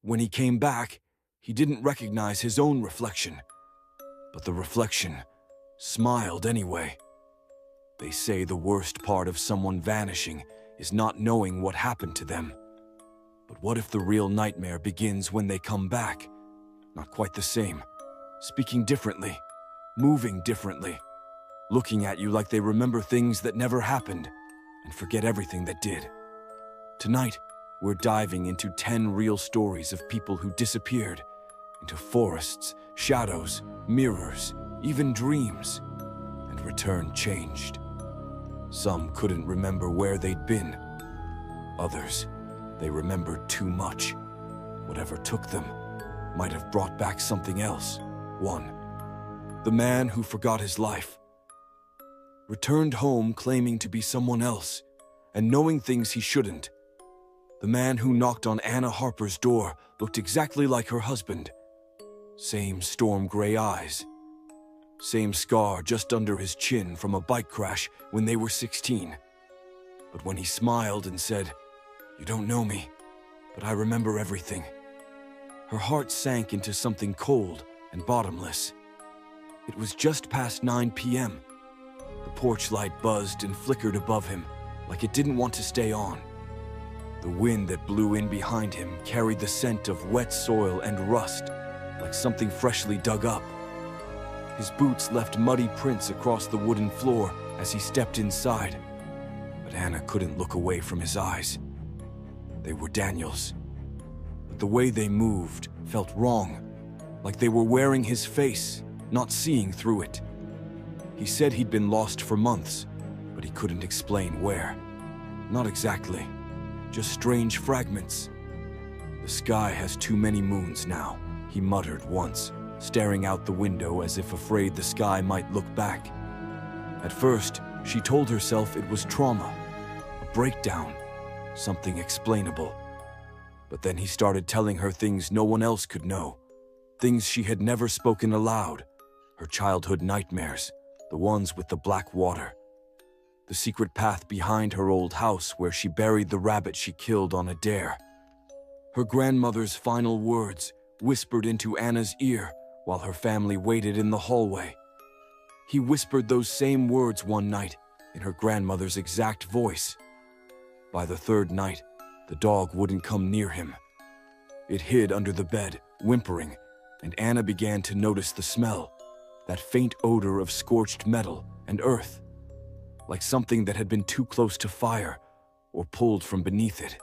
When he came back, he didn't recognize his own reflection. But the reflection smiled anyway. They say the worst part of someone vanishing is not knowing what happened to them. But what if the real nightmare begins when they come back? Not quite the same. Speaking differently, moving differently, looking at you like they remember things that never happened and forget everything that did. Tonight, we're diving into 10 real stories of people who disappeared, into forests, shadows, mirrors, even dreams, and returned changed. Some couldn't remember where they'd been. Others, they remembered too much. Whatever took them might have brought back something else. 1. The man who forgot his life. Returned home claiming to be someone else and knowing things he shouldn't. The man who knocked on Anna Harper's door looked exactly like her husband. Same storm gray eyes. Same scar just under his chin from a bike crash when they were 16. But when he smiled and said, "You don't know me, but I remember everything," her heart sank into something cold and bottomless. It was just past 9 p.m. The porch light buzzed and flickered above him like it didn't want to stay on. The wind that blew in behind him carried the scent of wet soil and rust, like something freshly dug up. His boots left muddy prints across the wooden floor as he stepped inside, but Anna couldn't look away from his eyes. They were Daniel's, but the way they moved felt wrong, like they were wearing his face, not seeing through it. He said he'd been lost for months, but he couldn't explain where. Not exactly, just strange fragments. "The sky has too many moons now," he muttered once, staring out the window as if afraid the sky might look back. At first, she told herself it was trauma, a breakdown, something explainable. But then he started telling her things no one else could know, things she had never spoken aloud, her childhood nightmares, the ones with the black water, the secret path behind her old house where she buried the rabbit she killed on a dare. Her grandmother's final words whispered into Anna's ear while her family waited in the hallway. He whispered those same words one night in her grandmother's exact voice. By the third night, the dog wouldn't come near him. It hid under the bed, whimpering, and Anna began to notice the smell, that faint odor of scorched metal and earth, like something that had been too close to fire or pulled from beneath it.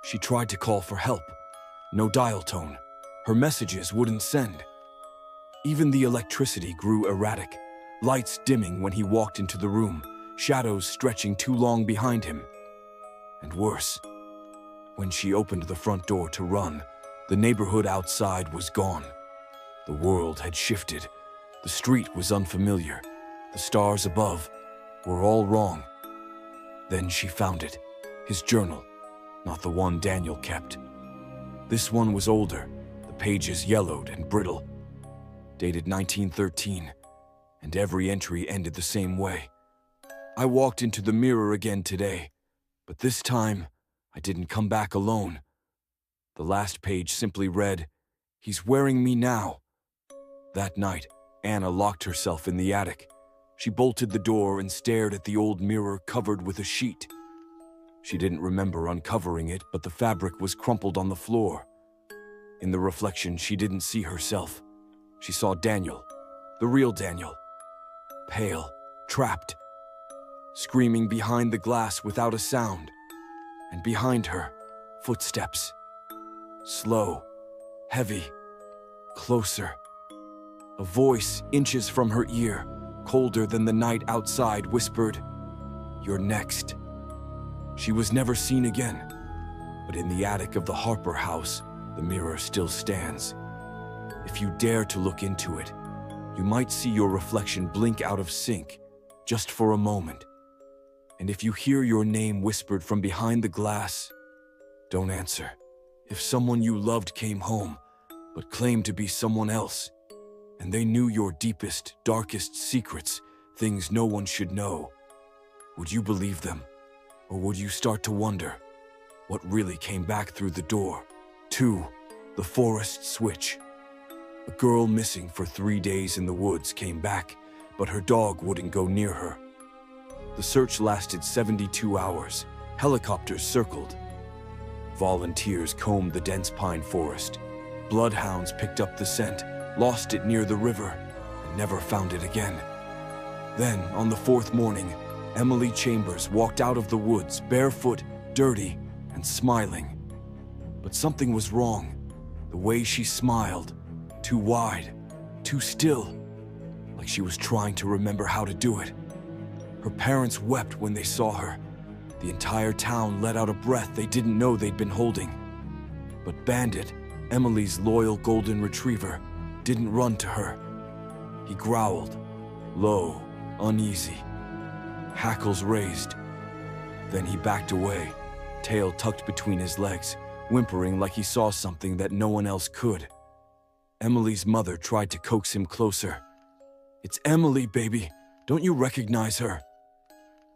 She tried to call for help. No dial tone. Her messages wouldn't send. Even the electricity grew erratic, lights dimming when he walked into the room, shadows stretching too long behind him. And worse, when she opened the front door to run, the neighborhood outside was gone. The world had shifted. The street was unfamiliar. The stars above were all wrong. Then she found it, his journal, not the one Daniel kept. This one was older, the pages yellowed and brittle. Dated 1913, and every entry ended the same way. "I walked into the mirror again today, but this time I didn't come back alone." The last page simply read, "He's wearing me now." That night, Anna locked herself in the attic. She bolted the door and stared at the old mirror covered with a sheet. She didn't remember uncovering it, but the fabric was crumpled on the floor. In the reflection, she didn't see herself. She saw Daniel, the real Daniel, pale, trapped, screaming behind the glass without a sound. And behind her, footsteps. Slow, heavy, closer. A voice inches from her ear, colder than the night outside, whispered, "You're next." She was never seen again, but in the attic of the Harper house, the mirror still stands. If you dare to look into it, you might see your reflection blink out of sync, just for a moment. And if you hear your name whispered from behind the glass, don't answer. If someone you loved came home, but claimed to be someone else, and they knew your deepest, darkest secrets, things no one should know, would you believe them? Or would you start to wonder what really came back through the door? 2. The forest switch. A girl missing for 3 days in the woods came back, but her dog wouldn't go near her. The search lasted 72 hours. Helicopters circled. Volunteers combed the dense pine forest. Bloodhounds picked up the scent, lost it near the river, and never found it again. Then, on the 4th morning, Emily Chambers walked out of the woods, barefoot, dirty, and smiling. But something was wrong. The way she smiled, too wide, too still, like she was trying to remember how to do it. Her parents wept when they saw her. The entire town let out a breath they didn't know they'd been holding. But Bandit, Emily's loyal golden retriever, didn't run to her. He growled, low, uneasy, hackles raised. Then he backed away, tail tucked between his legs, whimpering like he saw something that no one else could. Emily's mother tried to coax him closer. "It's Emily, baby. Don't you recognize her?"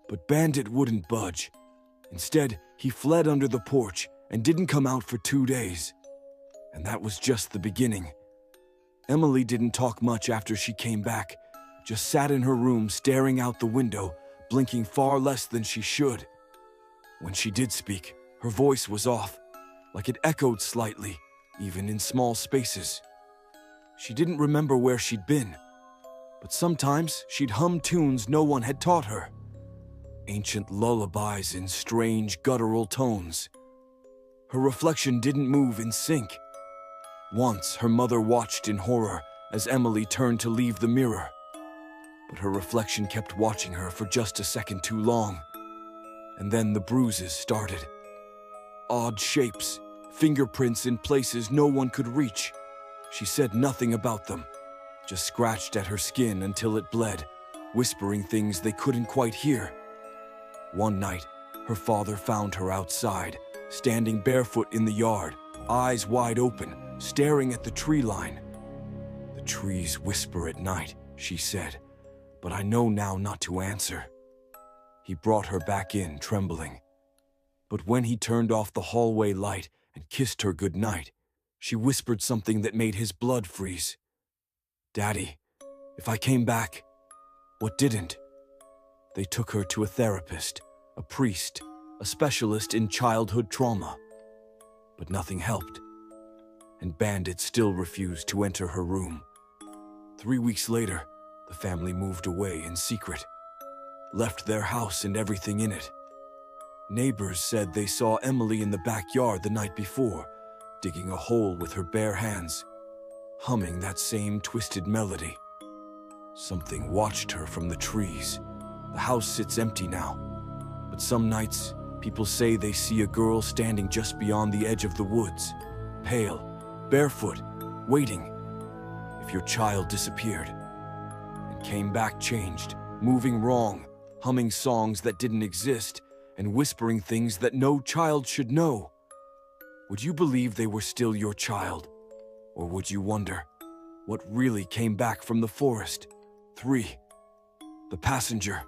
But Bandit wouldn't budge. Instead, he fled under the porch and didn't come out for 2 days. And that was just the beginning. Emily didn't talk much after she came back, just sat in her room staring out the window, blinking far less than she should. When she did speak, her voice was off, like it echoed slightly, even in small spaces. She didn't remember where she'd been, but sometimes she'd hum tunes no one had taught her. Ancient lullabies in strange guttural tones. Her reflection didn't move in sync. Once, her mother watched in horror as Emily turned to leave the mirror. But her reflection kept watching her for just a second too long. And then the bruises started. Odd shapes, fingerprints in places no one could reach. She said nothing about them, just scratched at her skin until it bled, whispering things they couldn't quite hear. One night, her father found her outside, standing barefoot in the yard, eyes wide open, staring at the tree line. "The trees whisper at night," she said, "but I know now not to answer." He brought her back in, trembling. But when he turned off the hallway light and kissed her goodnight, she whispered something that made his blood freeze. "Daddy, if I came back, what didn't?" They took her to a therapist, a priest, a specialist in childhood trauma. But nothing helped, and Bandit still refused to enter her room. 3 weeks later, the family moved away in secret, left their house and everything in it. Neighbors said they saw Emily in the backyard the night before, digging a hole with her bare hands, humming that same twisted melody. Something watched her from the trees. The house sits empty now, but some nights, people say they see a girl standing just beyond the edge of the woods, pale, barefoot, waiting. If your child disappeared and came back changed, moving wrong, humming songs that didn't exist, and whispering things that no child should know, would you believe they were still your child? Or would you wonder what really came back from the forest? 3. The passenger.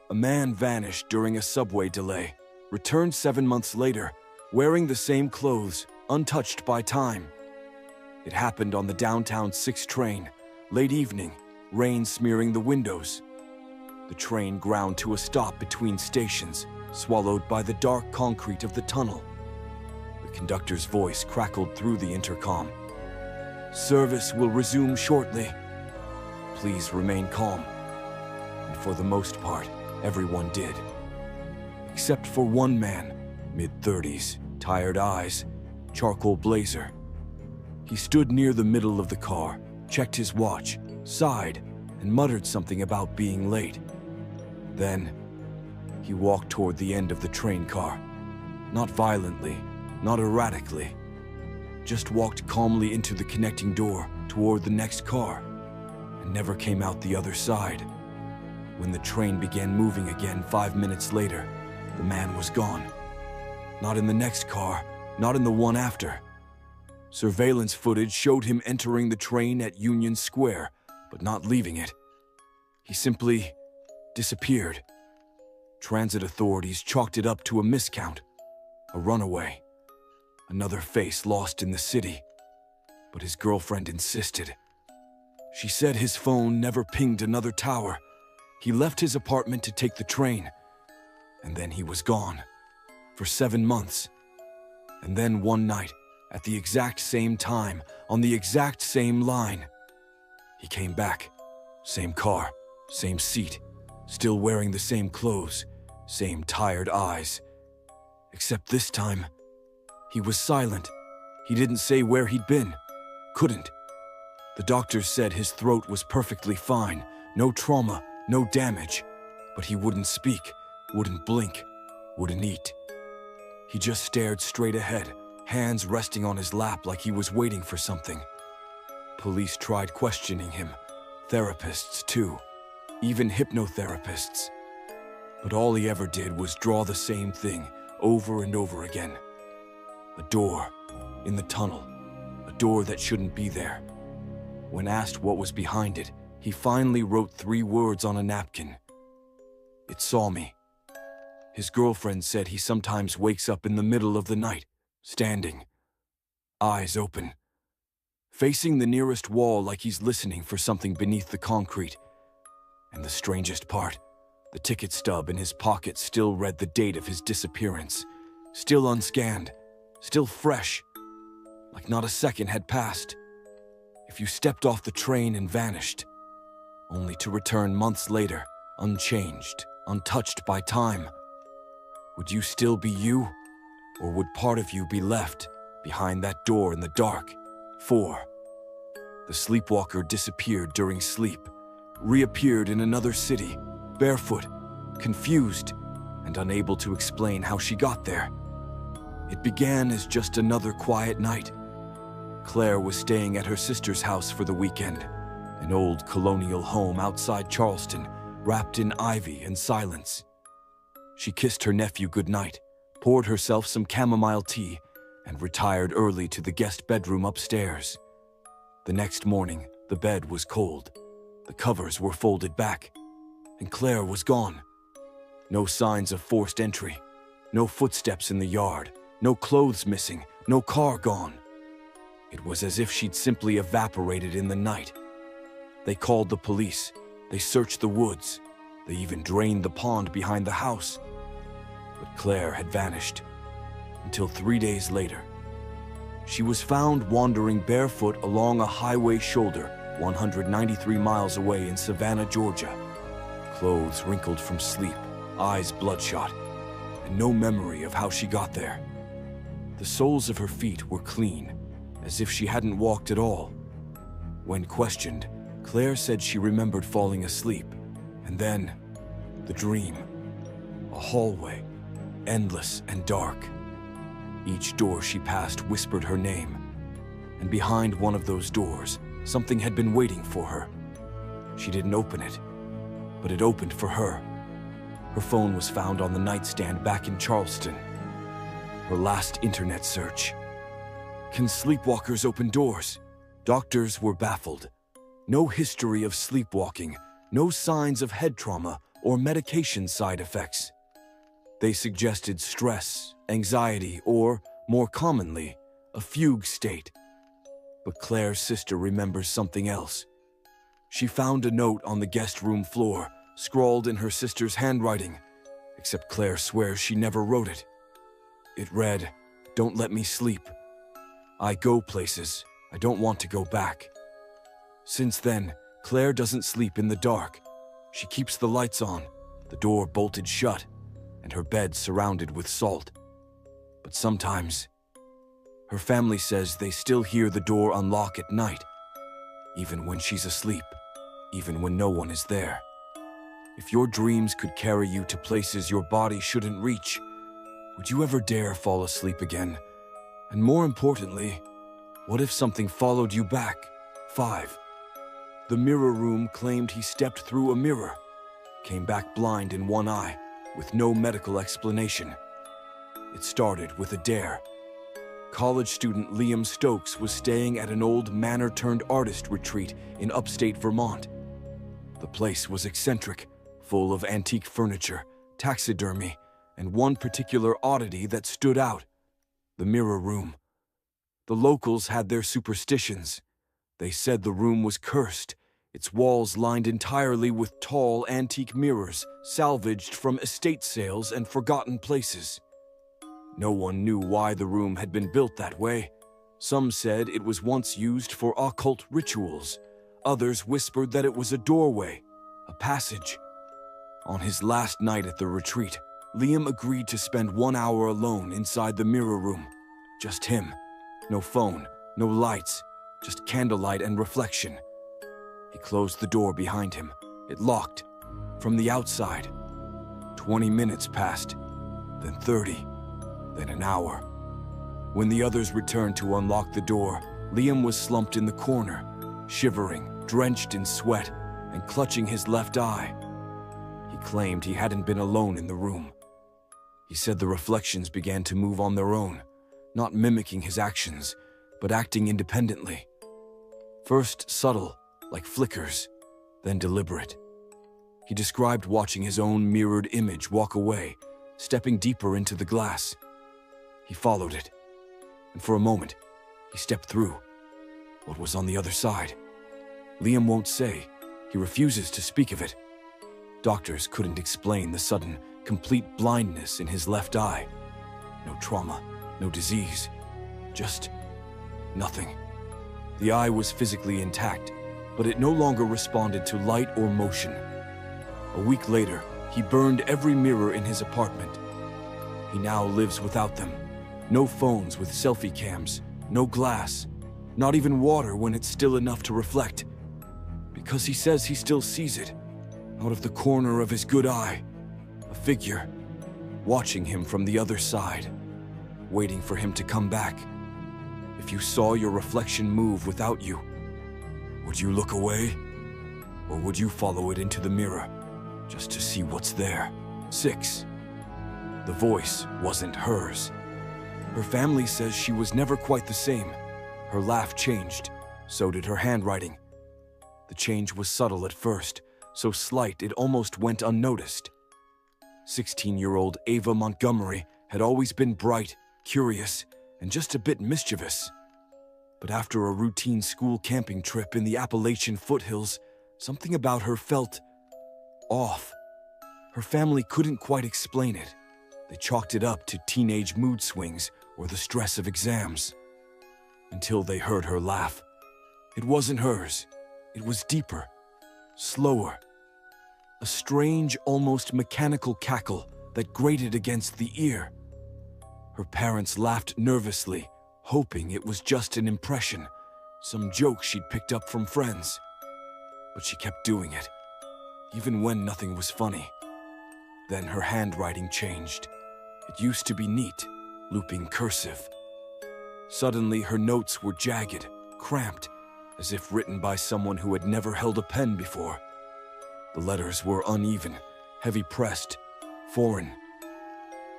A man vanished during a subway delay, returned 7 months later, wearing the same clothes, untouched by time. It happened on the downtown 6 train, late evening, rain smearing the windows. The train ground to a stop between stations, swallowed by the dark concrete of the tunnel. The conductor's voice crackled through the intercom. "Service will resume shortly. Please remain calm." And for the most part, everyone did. Except for one man, mid-30s, tired eyes, charcoal blazer. He stood near the middle of the car, checked his watch, sighed, and muttered something about being late. Then, he walked toward the end of the train car. Not violently, not erratically. Just walked calmly into the connecting door toward the next car, and never came out the other side. When the train began moving again 5 minutes later, the man was gone. Not in the next car, not in the one after. Surveillance footage showed him entering the train at Union Square, but not leaving it. He simply disappeared. Transit authorities chalked it up to a miscount, a runaway. Another face lost in the city. But his girlfriend insisted. She said his phone never pinged another tower. He left his apartment to take the train. And then he was gone. For 7 months. And then one night, at the exact same time, on the exact same line, he came back. Same car, same seat, still wearing the same clothes, same tired eyes. Except this time, he was silent. He didn't say where he'd been. Couldn't. The doctors said his throat was perfectly fine, no trauma, no damage, but he wouldn't speak, wouldn't blink, wouldn't eat. He just stared straight ahead, hands resting on his lap like he was waiting for something. Police tried questioning him, therapists too, even hypnotherapists. But all he ever did was draw the same thing over and over again. A door in the tunnel, a door that shouldn't be there. When asked what was behind it, he finally wrote 3 words on a napkin. It saw me. His girlfriend said he sometimes wakes up in the middle of the night, standing, eyes open, facing the nearest wall like he's listening for something beneath the concrete. And the strangest part, the ticket stub in his pocket still read the date of his disappearance, still unscanned, still fresh, like not a second had passed. If you stepped off the train and vanished, only to return months later, unchanged, untouched by time, would you still be you, or would part of you be left behind that door in the dark? 4. The sleepwalker disappeared during sleep, reappeared in another city, barefoot, confused, and unable to explain how she got there. It began as just another quiet night. Claire was staying at her sister's house for the weekend, an old colonial home outside Charleston, wrapped in ivy and silence. She kissed her nephew goodnight, poured herself some chamomile tea, and retired early to the guest bedroom upstairs. The next morning, the bed was cold. The covers were folded back, and Claire was gone. No signs of forced entry, no footsteps in the yard, no clothes missing, no car gone. It was as if she'd simply evaporated in the night. They called the police. They searched the woods. They even drained the pond behind the house. But Claire had vanished. Until 3 days later. She was found wandering barefoot along a highway shoulder 193 miles away in Savannah, Georgia. Clothes wrinkled from sleep, eyes bloodshot, and no memory of how she got there. The soles of her feet were clean, as if she hadn't walked at all. When questioned, Claire said she remembered falling asleep, and then the dream. A hallway, endless and dark. Each door she passed whispered her name, and behind one of those doors, something had been waiting for her. She didn't open it, but it opened for her. Her phone was found on the nightstand back in Charleston. Her last internet search. Can sleepwalkers open doors? Doctors were baffled. No history of sleepwalking, no signs of head trauma or medication side effects. They suggested stress, anxiety, or, more commonly, a fugue state. But Claire's sister remembers something else. She found a note on the guest room floor, scrawled in her sister's handwriting, except Claire swears she never wrote it. It read, "Don't let me sleep. I go places. I don't want to go back." Since then, Claire doesn't sleep in the dark. She keeps the lights on, the door bolted shut, and her bed surrounded with salt. But sometimes, her family says they still hear the door unlock at night, even when she's asleep, even when no one is there. If your dreams could carry you to places your body shouldn't reach, would you ever dare fall asleep again? And more importantly, what if something followed you back? 5. The mirror room claimed he stepped through a mirror, came back blind in one eye, with no medical explanation. It started with a dare. College student Liam Stokes was staying at an old manor-turned-artist retreat in upstate Vermont. The place was eccentric, full of antique furniture, taxidermy, and one particular oddity that stood out: the mirror room, The locals had their superstitions. They said the room was cursed, its walls lined entirely with tall antique mirrors salvaged from estate sales and forgotten places. No one knew why the room had been built that way. Some said it was once used for occult rituals. Others whispered that it was a doorway, a passage. On his last night at the retreat, Liam agreed to spend 1 hour alone inside the mirror room. Just him. No phone, no lights, just candlelight and reflection. He closed the door behind him. It locked. From the outside. 20 minutes passed, then 30, then an hour. When the others returned to unlock the door, Liam was slumped in the corner, shivering, drenched in sweat, and clutching his left eye. He claimed he hadn't been alone in the room. He said the reflections began to move on their own, not mimicking his actions, but acting independently. First subtle, like flickers, then deliberate. He described watching his own mirrored image walk away, stepping deeper into the glass. He followed it, and for a moment, he stepped through. What was on the other side? Liam won't say. He refuses to speak of it. Doctors couldn't explain the sudden, complete blindness in his left eye. No trauma, no disease, just nothing. The eye was physically intact, but it no longer responded to light or motion. A week later, he burned every mirror in his apartment. He now lives without them. No phones with selfie cams, no glass, not even water when it's still enough to reflect. Because he says he still sees it, out of the corner of his good eye, a figure, watching him from the other side, waiting for him to come back. If you saw your reflection move without you, would you look away? Or would you follow it into the mirror, just to see what's there? 6. The voice wasn't hers. Her family says she was never quite the same. Her laugh changed, so did her handwriting. The change was subtle at first, so slight it almost went unnoticed. 16-year-old Ava Montgomery had always been bright, curious, and just a bit mischievous. But after a routine school camping trip in the Appalachian foothills, something about her felt off. Her family couldn't quite explain it. They chalked it up to teenage mood swings or the stress of exams. Until they heard her laugh. It wasn't hers. It was deeper, slower. A strange, almost mechanical cackle that grated against the ear. Her parents laughed nervously, hoping it was just an impression, some joke she'd picked up from friends. But she kept doing it, even when nothing was funny. Then her handwriting changed. It used to be neat, looping cursive. Suddenly, her notes were jagged, cramped, as if written by someone who had never held a pen before. The letters were uneven, heavy-pressed, foreign.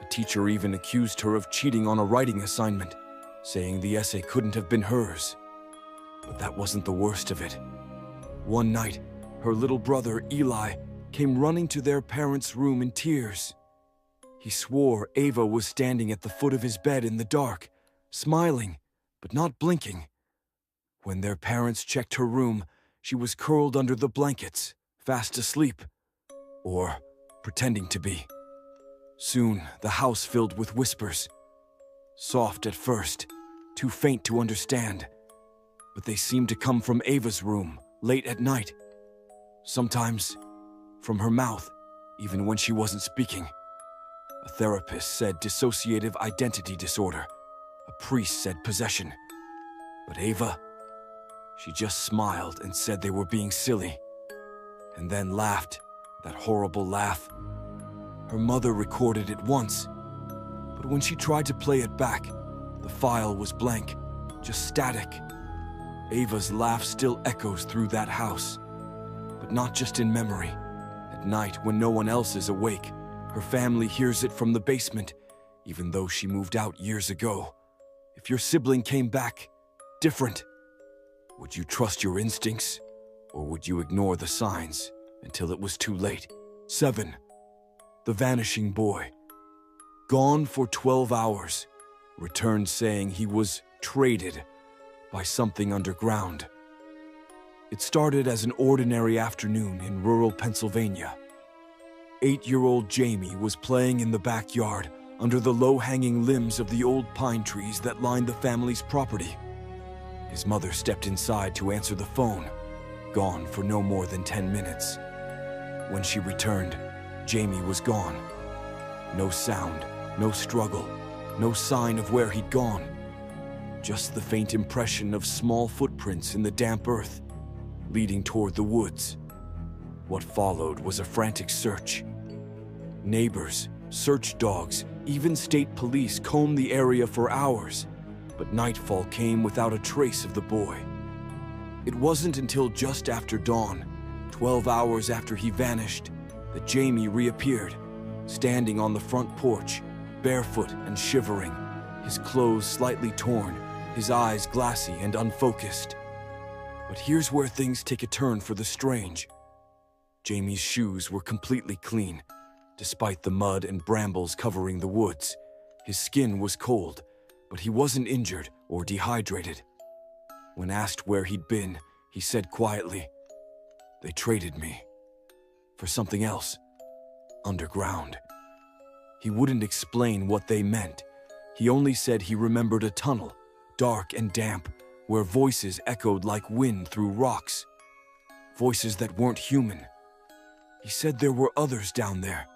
A teacher even accused her of cheating on a writing assignment, saying the essay couldn't have been hers. But that wasn't the worst of it. One night, her little brother, Eli, came running to their parents' room in tears. He swore Ava was standing at the foot of his bed in the dark, smiling, but not blinking. When their parents checked her room, she was curled under the blankets, fast asleep. Or pretending to be. Soon, the house filled with whispers. Soft at first, too faint to understand. But they seemed to come from Ava's room, late at night. Sometimes, from her mouth, even when she wasn't speaking. A therapist said dissociative identity disorder. A priest said possession. But Ava, she just smiled and said they were being silly. And then laughed, that horrible laugh. Her mother recorded it once, but when she tried to play it back, the file was blank, just static. Ava's laugh still echoes through that house, but not just in memory. At night, when no one else is awake, her family hears it from the basement, even though she moved out years ago. If your sibling came back, different, would you trust your instincts, or would you ignore the signs until it was too late? 7. The Vanishing Boy. Gone for 12 hours. Returned saying he was traded by something underground. It started as an ordinary afternoon in rural Pennsylvania. 8-year-old Jamie was playing in the backyard under the low-hanging limbs of the old pine trees that lined the family's property. His mother stepped inside to answer the phone, gone for no more than 10 minutes. When she returned, Jamie was gone. No sound, no struggle, no sign of where he'd gone. Just the faint impression of small footprints in the damp earth, leading toward the woods. What followed was a frantic search. Neighbors, search dogs, even state police combed the area for hours, but nightfall came without a trace of the boy. It wasn't until just after dawn, 12 hours after he vanished, that Jamie reappeared, standing on the front porch, barefoot and shivering, his clothes slightly torn, his eyes glassy and unfocused. But here's where things take a turn for the strange. Jamie's shoes were completely clean, despite the mud and brambles covering the woods. His skin was cold, but he wasn't injured or dehydrated. When asked where he'd been, he said quietly, "They traded me for something else, underground." He wouldn't explain what they meant. He only said he remembered a tunnel, dark and damp, where voices echoed like wind through rocks. Voices that weren't human. He said there were others down there,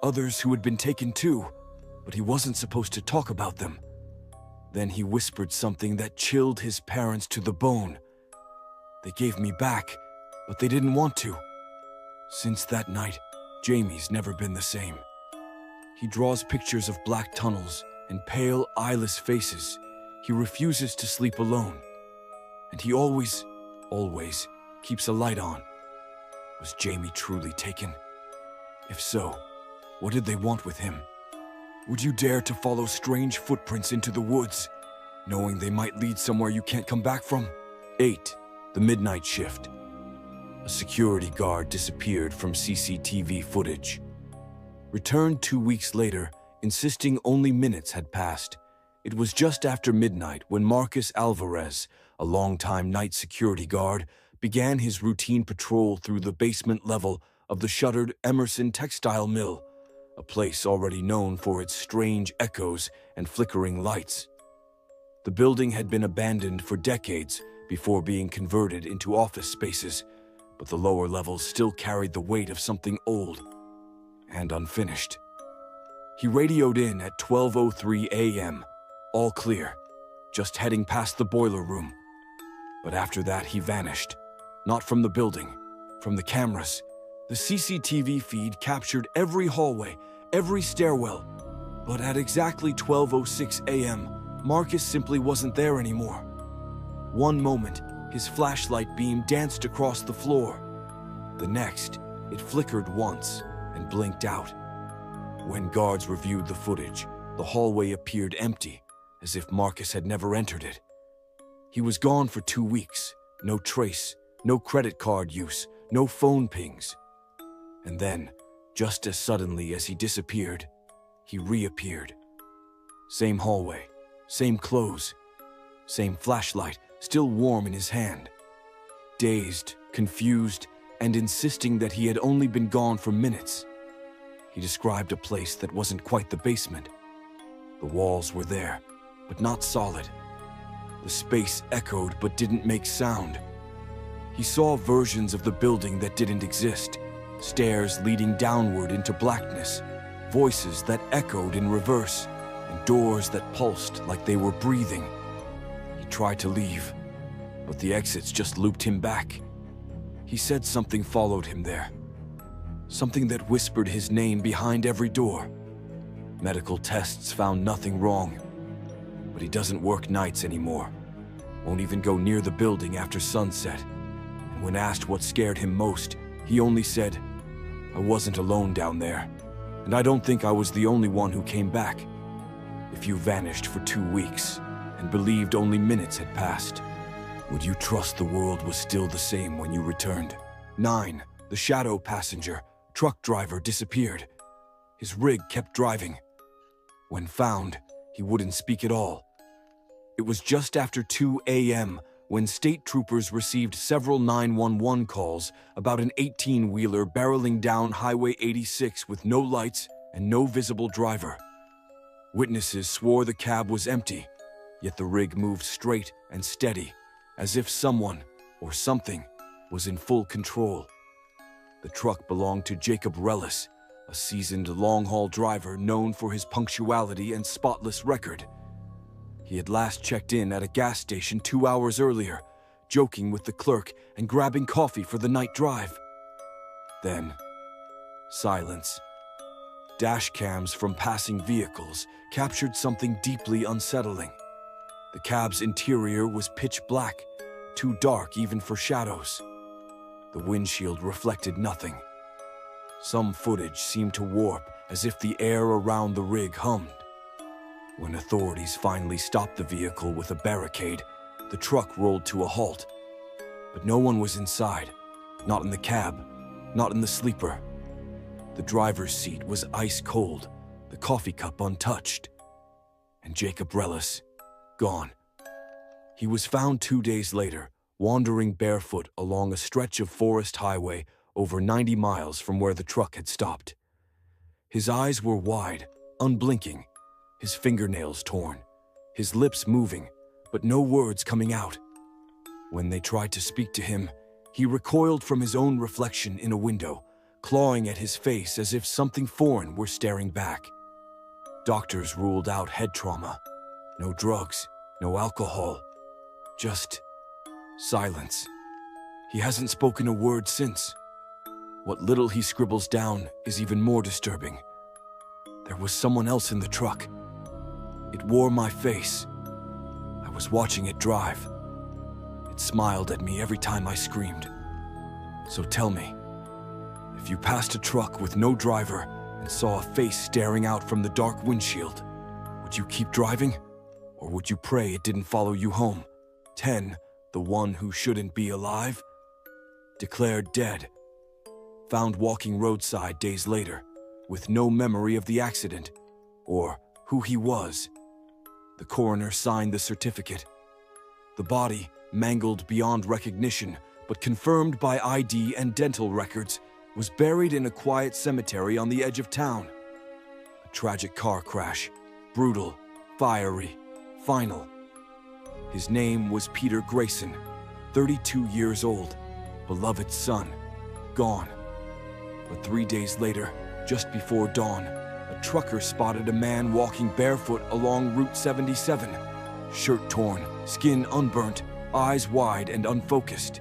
others who had been taken too, but he wasn't supposed to talk about them. Then he whispered something that chilled his parents to the bone. "They gave me back, but they didn't want to." Since that night, Jamie's never been the same. He draws pictures of black tunnels and pale, eyeless faces. He refuses to sleep alone. And he always keeps a light on. Was Jamie truly taken? If so, what did they want with him? Would you dare to follow strange footprints into the woods, knowing they might lead somewhere you can't come back from? 8. The midnight shift. A security guard disappeared from CCTV footage. Returned 2 weeks later, insisting only minutes had passed. It was just after midnight when Marcus Alvarez, a longtime night security guard, began his routine patrol through the basement level of the shuttered Emerson textile mill, a place already known for its strange echoes and flickering lights. The building had been abandoned for decades before being converted into office spaces, but the lower levels still carried the weight of something old and unfinished. He radioed in at 12:03 a.m., all clear, just heading past the boiler room. But after that, he vanished. Not from the building, from the cameras. The CCTV feed captured every hallway, every stairwell. But at exactly 12:06 a.m., Marcus simply wasn't there anymore. One moment, his flashlight beam danced across the floor. The next, it flickered once and blinked out. When guards reviewed the footage, the hallway appeared empty, as if Marcus had never entered it. He was gone for 2 weeks, no trace, no credit card use, no phone pings. And then, just as suddenly as he disappeared, he reappeared. Same hallway, same clothes, same flashlight still warm in his hand. Dazed, confused, and insisting that he had only been gone for minutes. He described a place that wasn't quite the basement. The walls were there, but not solid. The space echoed but didn't make sound. He saw versions of the building that didn't exist, stairs leading downward into blackness, voices that echoed in reverse, and doors that pulsed like they were breathing. He tried to leave, but the exits just looped him back. He said something followed him there. Something that whispered his name behind every door. Medical tests found nothing wrong. But he doesn't work nights anymore. Won't even go near the building after sunset. And when asked what scared him most, he only said, "I wasn't alone down there. And I don't think I was the only one who came back. If you vanished for 2 weeks and believed only minutes had passed, would you trust the world was still the same when you returned?" 9. The shadow passenger, truck driver disappeared. His rig kept driving. When found, he wouldn't speak at all. It was just after 2 a.m. when state troopers received several 911 calls about an 18-wheeler barreling down Highway 86 with no lights and no visible driver. Witnesses swore the cab was empty, yet the rig moved straight and steady, as if someone or something was in full control. The truck belonged to Jacob Rellis, a seasoned long-haul driver known for his punctuality and spotless record. He had last checked in at a gas station 2 hours earlier, joking with the clerk and grabbing coffee for the night drive. Then, silence. Dash cams from passing vehicles captured something deeply unsettling. The cab's interior was pitch black, too dark even for shadows. The windshield reflected nothing. Some footage seemed to warp as if the air around the rig hummed. When authorities finally stopped the vehicle with a barricade, the truck rolled to a halt. But no one was inside, not in the cab, not in the sleeper. The driver's seat was ice cold, the coffee cup untouched. And Jacob Rellis, gone. He was found 2 days later, wandering barefoot along a stretch of forest highway over 90 miles from where the truck had stopped. His eyes were wide, unblinking, his fingernails torn, his lips moving, but no words coming out. When they tried to speak to him, he recoiled from his own reflection in a window, clawing at his face as if something foreign were staring back. Doctors ruled out head trauma. No drugs, no alcohol, just silence. He hasn't spoken a word since. What little he scribbles down is even more disturbing. There was someone else in the truck. It wore my face. I was watching it drive. It smiled at me every time I screamed. So tell me, if you passed a truck with no driver and saw a face staring out from the dark windshield, would you keep driving? Or would you pray it didn't follow you home? 10, the one who shouldn't be alive? Declared dead. Found walking roadside days later, with no memory of the accident, or who he was. The coroner signed the certificate. The body, mangled beyond recognition, but confirmed by ID and dental records, was buried in a quiet cemetery on the edge of town. A tragic car crash, brutal, fiery, final. His name was Peter Grayson, 32 years old, beloved son, gone. But 3 days later, just before dawn, a trucker spotted a man walking barefoot along Route 77, shirt torn, skin unburnt, eyes wide and unfocused.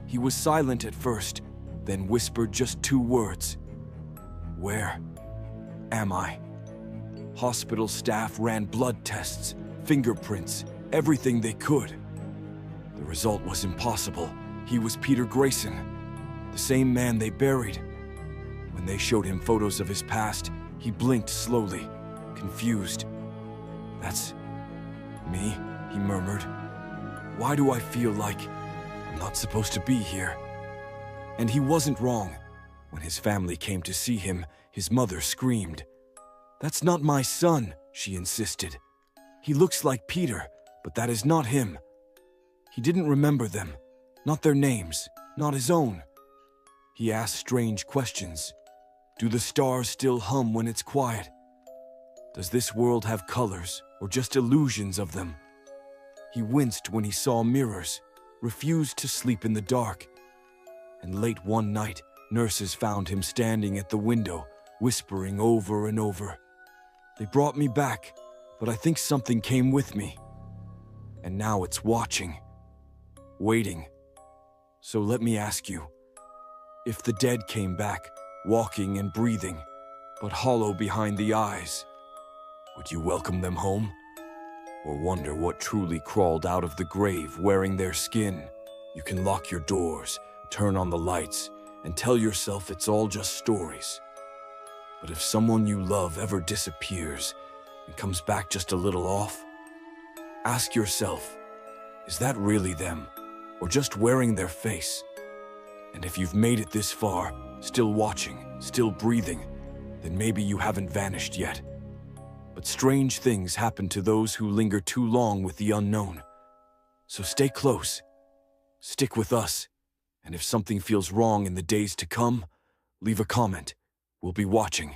He was silent at first, then whispered just 2 words. "Where am I?" Hospital staff ran blood tests, fingerprints, everything they could. The result was impossible. He was Peter Grayson, the same man they buried. When they showed him photos of his past, he blinked slowly, confused. "That's me," he murmured. "Why do I feel like I'm not supposed to be here?" And he wasn't wrong. When his family came to see him, his mother screamed. "That's not my son," she insisted. "He looks like Peter, but that is not him." He didn't remember them, not their names, not his own. He asked strange questions. Do the stars still hum when it's quiet? Does this world have colors or just illusions of them? He winced when he saw mirrors, refused to sleep in the dark. And late one night, nurses found him standing at the window, whispering over and over. "They brought me back, but I think something came with me. And now it's watching, waiting. So let me ask you, if the dead came back, walking and breathing, but hollow behind the eyes, would you welcome them home? Or wonder what truly crawled out of the grave wearing their skin? You can lock your doors, turn on the lights, and tell yourself it's all just stories. But if someone you love ever disappears and comes back just a little off, ask yourself, is that really them, or just wearing their face? And if you've made it this far, still watching, still breathing, then maybe you haven't vanished yet. But strange things happen to those who linger too long with the unknown. So stay close, stick with us, and if something feels wrong in the days to come, leave a comment. We'll be watching.